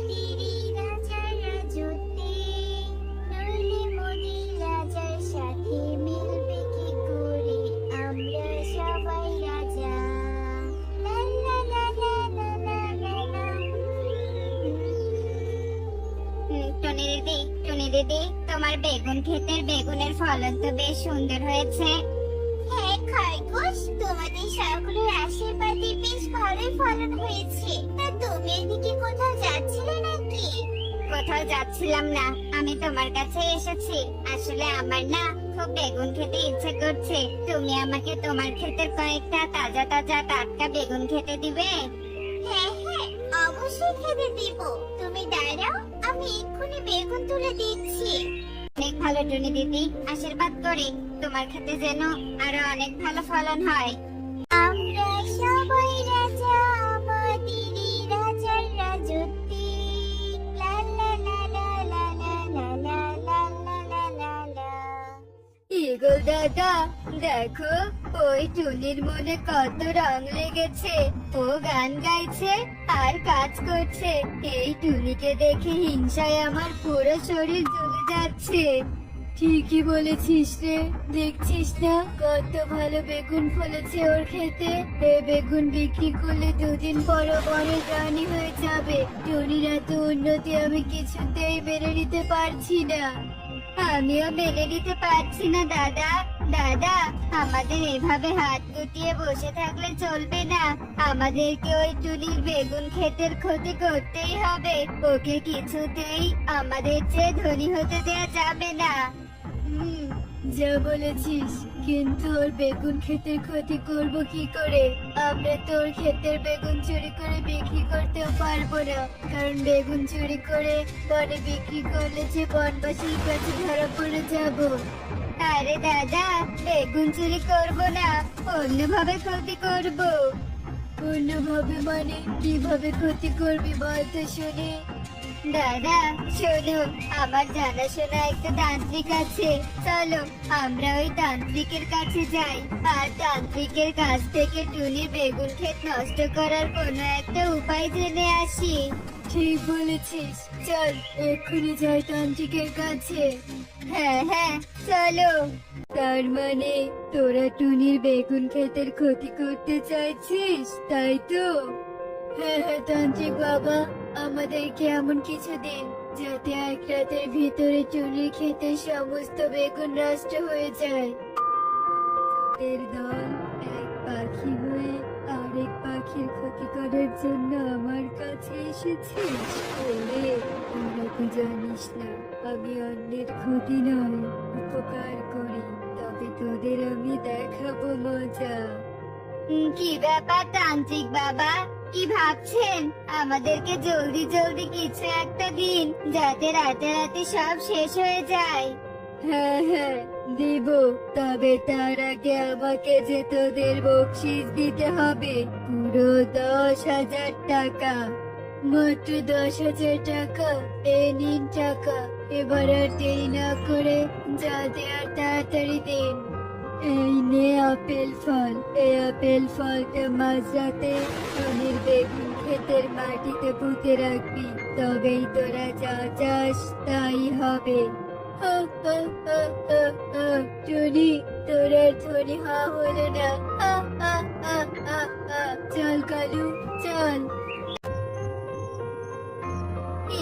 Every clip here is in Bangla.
আমাদেরই রাজার রাজত্বে, নইলে মোদের রাজার সাথে মিলবে কি করে? আমরা সবাই রাজা। লা লা লা লা লা লা লা লা। টুনি দিদি, তোমার বেগুন ক্ষেতের বেগুনের ফলন তো বেশ সুন্দর হয়েছে। হ্যাঁ খরগোশ, তোমাদের সকলের আশীর্বাদে বেশ ভালোই ফলন হয়েছে। তা তুমি এদিকে কোথাও যাচ্ছিলে নাকি? কোথাও যাচ্ছিলাম না, আমি তোমার কাছে এসেছি। আসলে আমার না খুব বেগুন খেতে ইচ্ছে করছে। তুমি আমাকে তোমার ক্ষেতের কয়েকটা তাজা তাজা টাটকা বেগুন খেতে দিবে? হ্যাঁ হ্যাঁ, অবশ্যই খেতে দিব। তুমি দাঁড়াও, আমি এক্ষুনি বেগুন তুলে দিচ্ছি। অনেক ভালো টুনি দিদি, আশীর্বাদ করি তোমার খেতে যেন আরো অনেক ভালো ফলন হয়। আমরা সবাই রাজা, আমাদেরই রাজার রাজত্বে। লা লা লা লা লা লা লা লা লা লা লা লা লা। ঈগল দাদা, দেখো ওই টুনির মনে কত রং লেগেছে। ও গান গাইছে আর কাজ করছে। এই টুনিকে দেখে হিংসায় আমার পুরো শরীর জ্বলে যাচ্ছে। ঠিকই বলেছিস রে, দেখছিস না কত ভালো বেগুন ফলেছে ওর খেতে। এ বেগুন বিক্রি করলে দুদিন পর বড় রানী হয়ে যাবে। টুনির এত উন্নতি আমি কিছুতেই মেনে নিতে পারছি না। আমিও মেনে নিতে পারছি না দাদা। দাদা, আমাদের এভাবে হাত গুটিয়ে বসে থাকলে চলবে না। আমাদেরকে ওই টুনির বেগুন ক্ষেতের ক্ষতি করতেই হবে। ওকে কিছুতেই আমাদের চেয়ে ধনী হতে দেয়া যাবে না। যা বলেছিস, কিন্তু ওর বেগুন ক্ষেতের ক্ষতি করব কি করে? আমরা তোর ক্ষেতের বেগুন চুরি করে বিক্রি করতেও পারবো না, কারণ বেগুন চুরি করে বনে বিক্রি করলে যে বনবাসীর কাছে ধরা পড়ে যাব। আরে দাদা, বেগুন চুরি করব না, অন্যভাবে ক্ষতি করব। অন্যভাবে মানে কিভাবে ক্ষতি করবি বল তো শুনি। দাদা শোনো, আমার জানাশোনা একটা তান্ত্রিক আছে। চলো আমরা ওই তান্ত্রিকের কাছে যাই, আর তান্ত্রিকের কাছ থেকে টুনির বেগুন ক্ষেত নষ্ট করার কোনো একটা উপায় জেনে আসি। ঠিক বলেছিস, চল এক্ষুনি যাই তান্ত্রিকের কাছে। হ্যাঁ হ্যাঁ চলো। তার মানে তোরা টুনির বেগুন ক্ষেতের ক্ষতি করতে চাইছিস, তাই তো? হ্যাঁ হ্যাঁ তান্ত্রিক বাবা, আমাদেরকে এমন কিছু দিন যাতে এক রাতের ভিতরে টুনির ক্ষেতে সমস্ত বেগুন নষ্ট হয়ে যায়। এর দল এক পাখি হয়ে আরেক পাখির ক্ষতি করার জন্য আমার কাছে এসেছিস। ওরে, তোরা তো জানিস না আমি অন্যের ক্ষতি নয় উপকার করি। তবে তোদের আমি দেখাবো মজা। কি ব্যাপার তান্ত্রিক বাবা, কি ভাবছেন? আমাদেরকে জলদি জলদি কিছু একটা দিন, যাতে রাতে সব শেষ হয়ে যায়। হ্যাঁ হ্যাঁ দিব, তবে তার আগে আমাকে যে তোদের বকশিস দিতে হবে পুরো 10,000 টাকা। মাত্র 10,000 টাকা? এ নিন টাকা, এবার আর দেরি না করে যা দেয়ার তাড়াতাড়ি দিন। এই নে আপেল ফল, এই আপেল ফলটা মাঝরাতে টুনির বেগুন ক্ষেতের মাটিতে পুঁতে রাখবি, তবেই তোরা যা চাস তাই হবে। টুনি, তোর আর ধনী হওয়া হলো না। চল কালু চল।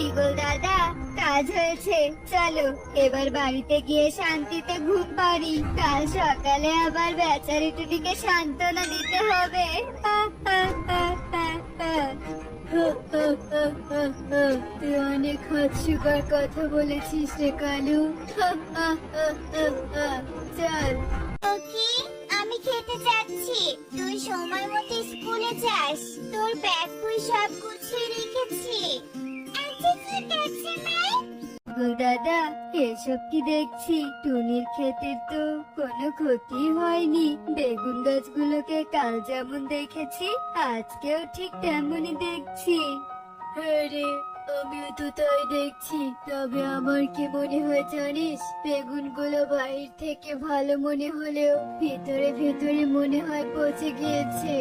ঈগল দাদা, কাজ হয়েছে, চলো এবার বাড়িতে গিয়ে শান্তিতে ঘুম পাড়ি। কাল সকালে আবার বেচারি টুনিকে সান্ত্বনা দিতে হবে। তুই অনেক হাস্যকর কথা বলেছিস রে কালু। চল। ওকে, আমি খেতে যাচ্ছি। তুই সময় মতো স্কুলে যাস। তোর ব্যাগ বই সব গুছিয়ে রেখেছি। আচ্ছা ঠিক আছে মা। দাদা, এসব কি দেখছি? টুনির ক্ষেতের তো কোনো ক্ষতি হয়নি। বেগুন গাছগুলোকে কাল যেমন দেখেছি আজকেও ঠিক তেমনই দেখছি। আরে, আমিও তো তাই দেখছি। তবে আমার কি মনে হয় জানিস, বেগুনগুলো বাইরে থেকে ভালো মনে হলেও ভিতরে ভিতরে মনে হয় পচে গিয়েছে।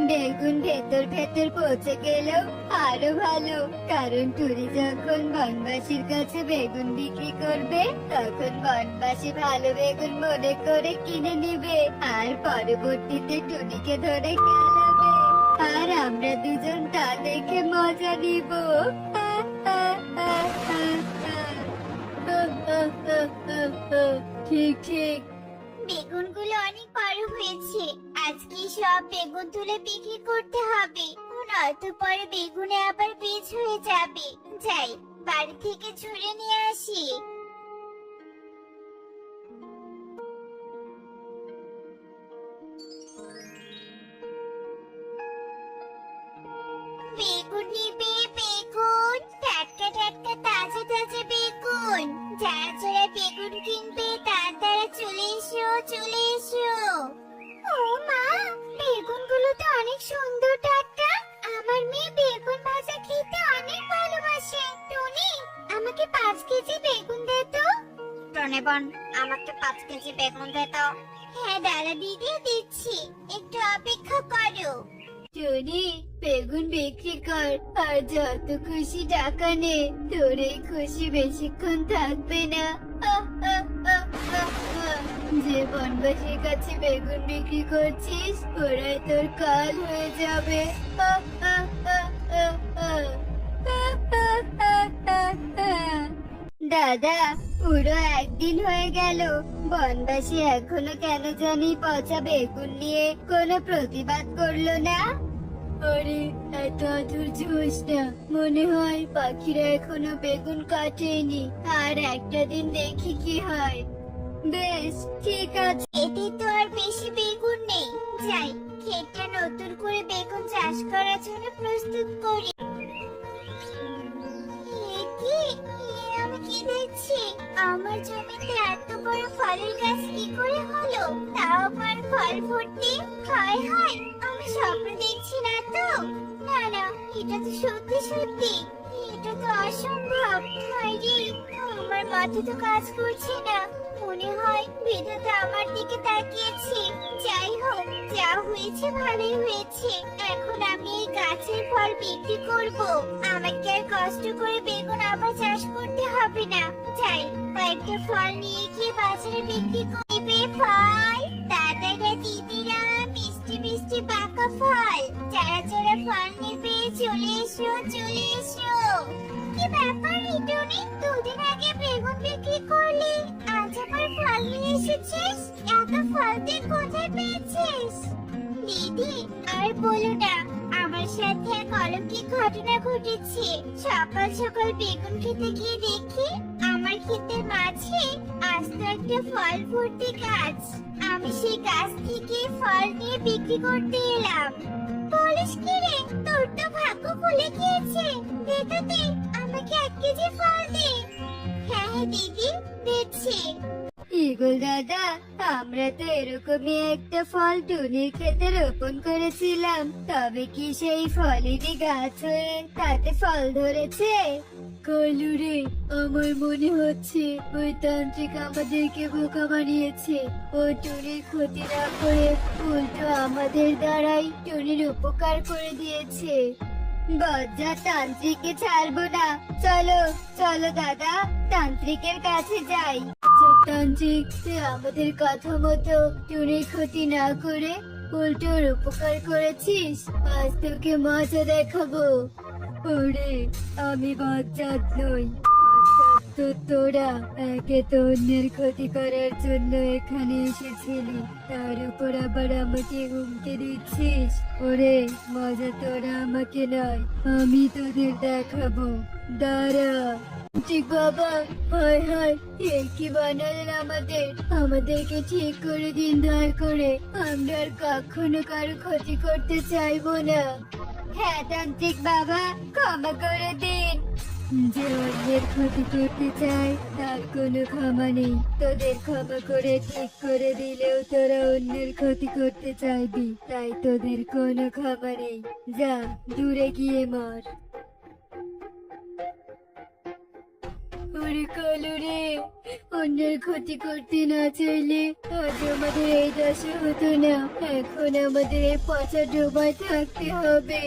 বেগুন ভেতর ভেতর পচে গেলেও আরো ভালো, কারণ টুনি যখন বনবাসীর কাছে বেগুন বিক্রি করবে তখন বনবাসী ভালো বেগুন মনে করে কিনে নিবে আর পরবর্তীতে টুনিকে ধরে খেলাবে, আর আমরা দুজন তা দেখে মজা নিব। ঠিক ঠিক। বেগুনগুলো অনেক বড় হয়েছে, আজকে সব বেগুন তুলে বিক্রি করতে হবে, নয়তো পরে বেগুনে আবার বীজ হয়ে যাবে। যাই, বাড়ি থেকে ছুঁড়ে নিয়ে আসি। বেগুন নিবে, বেগুন টাটকা টাটকা তাজা তাজা বেগুন। যারা যারা বেগুন কিনবে তারা চলে এসো, চলে এসো। ও মা, বেগুনগুলো তো অনেক সুন্দর টাটকা। আমার মেয়ে বেগুন ভাজা খেতে অনেক ভালোবাসে। টনি, আমাকে 5 কেজি বেগুন দে তো। টনি বোন, আমাকে 5 কেজি বেগুন দে তো। হ্যাঁ দাদা দিদি, দিচ্ছি, একটু অপেক্ষা করো। টনি, বেগুন বিক্রি কর আর যত খুশি টাকা নে, তোর এই খুশি বেশিক্ষণ থাকবে না। আহ, আহ, আহ, আহ, আহ। যে বনবাসীর কাছে বেগুন বিক্রি করছিস ওরাই তোর কাল হয়ে যাবে। আহ, আহ, আহ, আহ, আহ। আহ, আহ, আহ, আহ, আহ। দাদা, পুরো একদিন হয়ে গেল, বনবাসী এখনো কেন জানি পচা বেগুন নিয়ে কোনো প্রতিবাদ করলো না। আরে এত ধৈর্য হোস না, মনে হয় পাখিরা এখনো বেগুন কাটেনি, আর একটা দিন দেখি কি হয়। বেশ ঠিক আছে। এতে তো আর বেশি বেগুন নেই, যাই ক্ষেতটা নতুন করে বেগুন চাষ করার জন্য প্রস্তুত করি। এ কি? আমি কি দেখছি? আমার জমিতে এত বড় ফলের গাছ কি করে হলো? তাও আবার ফল ভর্তি। হায় হায়, আমি স্বপ্ন দেখছি না তো? না না, এটা তো সত্যি সত্যি। এটা তো অসম্ভব। হায় রে, আমার মাথা তো কাজ করছে না। মনে হয় বিধাতা আমার দিকে তাকিয়েছে। যাই হোক, যা হয়েছে ভালোই হয়েছে। এখন আমি এই গাছের ফল বিক্রি করব। আমাকে আর কষ্ট করে বেগুন আবার চাষ করতে হবে না। যাই, কয়েকটা ফল নিয়ে গিয়ে বাজারে বিক্রি করবে। ফল দাদারা দিদিরা, মিষ্টি মিষ্টি পাকা ফল। যারা যারা ফল নেবে চলে এসো, চলে এসো। কি ব্যাপার টনি, দুদিন আগে বেগুন বিক্রি করলি, আজ আবার ফল নিয়ে এসেছিস? এত ফল তুই কোথায় পেয়েছিস? দিদি, আর বলো না, আমার সাথে এক অলৌকিক ঘটনা ঘটেছে। সকাল সকাল বেগুন খেতে গিয়ে দেখি আমার ক্ষেতের মাঝে আস্ত একটা ফল ভর্তি গাছ। আমি সেই গাছ থেকে ফল নিয়ে বিক্রি করতে এলাম। বলিস কি রে, তোর তো ভাগ্য খুলে গিয়েছে। দে তো দে, আমাকে 1 কেজি ফল দে। হ্যাঁ হ্যাঁ দিদি, দিচ্ছি। ইগল দাদা, আমরা তো এরকমই একটা ফল টুনির ক্ষেতে রোপণ করেছিলাম, তবে কি সেই ফলেরই গাছ হয়ে তাতে ফল ধরেছে? কালুরে, আমার মনে হচ্ছে ওই তান্ত্রিক আমাদেরকে বোকা বানিয়েছে। ও টুনির ক্ষতি না করে উল্টো আমাদের দ্বারাই টুনির উপকার করে দিয়েছে। বজ্জা তান্ত্রিককে ছাড়বো না। চলো চলো দাদা, তান্ত্রিকের কাছে যাই। তান্ত্রিক, তুই আমাদের কথা মতো টুনির ক্ষতি না করে উল্টো ওর উপকার করেছিস। আজ তোকে মজা দেখাবো। ওরে, আমি বজ্জাত নই, বজ্জাত তো তোরা। একে তো অন্যের ক্ষতি করার জন্য এখানে এসেছিলি, তার উপর আবার আমাকে হুমকি দিচ্ছিস। ওরে, মজা তোরা আমাকে নয়, আমি তোদের দেখাবো। দাঁড়া। ঠিক বাবা, হায় হায়, এ কি বানালেন আমাদেরকে ঠিক করে দিন দয়া করে। আমরা আর কখনো কারো ক্ষতি করতে চাইবো না। হ্যাঁ তান্ত্রিক বাবা, ক্ষমা করে দিন। যে অন্যের ক্ষতি করতে চায় তার কোনো ক্ষমা নেই। তোদের ক্ষমা করে ঠিক করে দিলেও তোরা অন্যের ক্ষতি করতে চাইবি, তাই তোদের কোনো ক্ষমা নেই। যা, দূরে গিয়ে মর। করে কালো রে। অন্যের ক্ষতি করতে না চাইলে আজ আমাদের এই দশা হতো না। এখন আমাদের এই পচা ডোবায় থাকতে হবে।